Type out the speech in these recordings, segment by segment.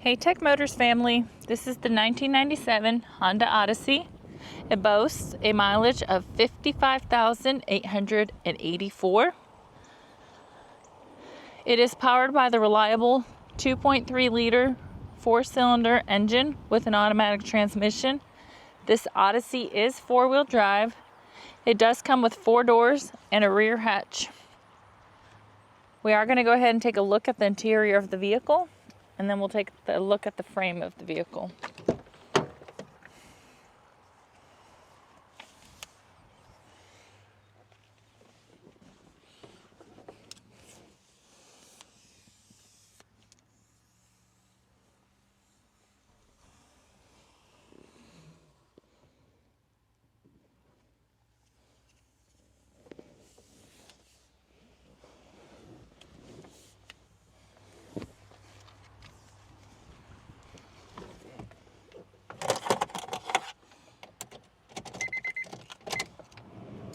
Hey Tech Motors family, this is the 1997 Honda Odyssey. It boasts a mileage of 55,884. It is powered by the reliable 2.3 liter 4-cylinder engine with an automatic transmission. This Odyssey is 4-wheel drive. It does come with 4 doors and a rear hatch. We are going to go ahead and take a look at the interior of the vehicle, and then we'll take a look at the frame of the vehicle.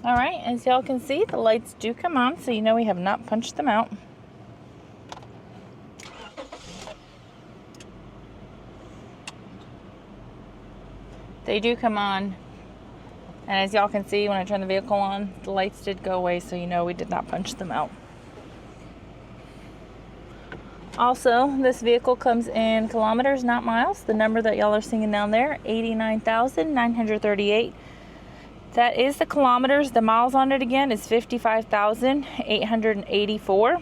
Alright, as y'all can see, the lights do come on, so you know we have not punched them out. They do come on, and as y'all can see, when I turn the vehicle on, the lights did go away, so you know we did not punch them out. Also, this vehicle comes in kilometers, not miles. The number that y'all are seeing down there, 89,938. That is the kilometers. The miles on it again is 55,884.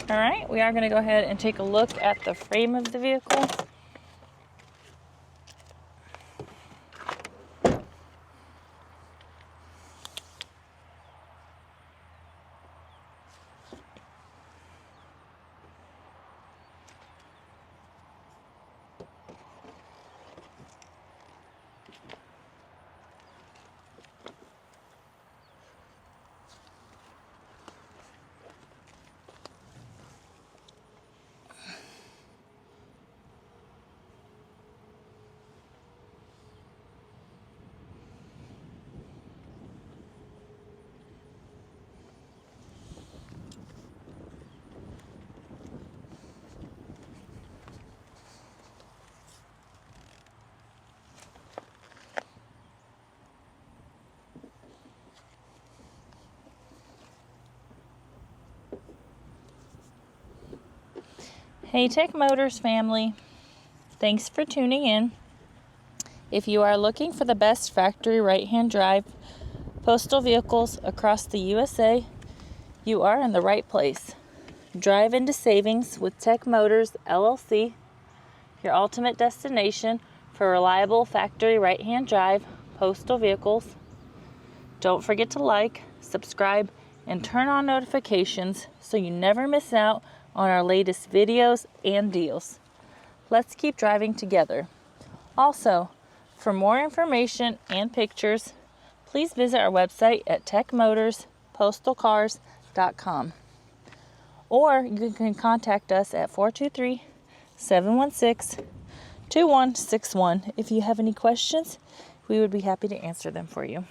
All right, we are going to go ahead and take a look at the frame of the vehicle. Hey Tech Motors family, thanks for tuning in. If you are looking for the best factory right-hand drive postal vehicles across the USA, you are in the right place. Drive into savings with Tech Motors LLC, your ultimate destination for reliable factory right-hand drive postal vehicles. Don't forget to like, subscribe, and turn on notifications so you never miss out on our latest videos and deals. Let's keep driving together. Also, for more information and pictures, please visit our website at techmotorspostalcars.com, or you can contact us at 423-716-2161. If you have any questions, we would be happy to answer them for you.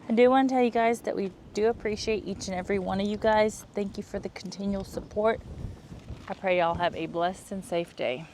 I do want to tell you guys that we do appreciate each and every one of you guys. Thank you for the continual support. I pray y'all have a blessed and safe day.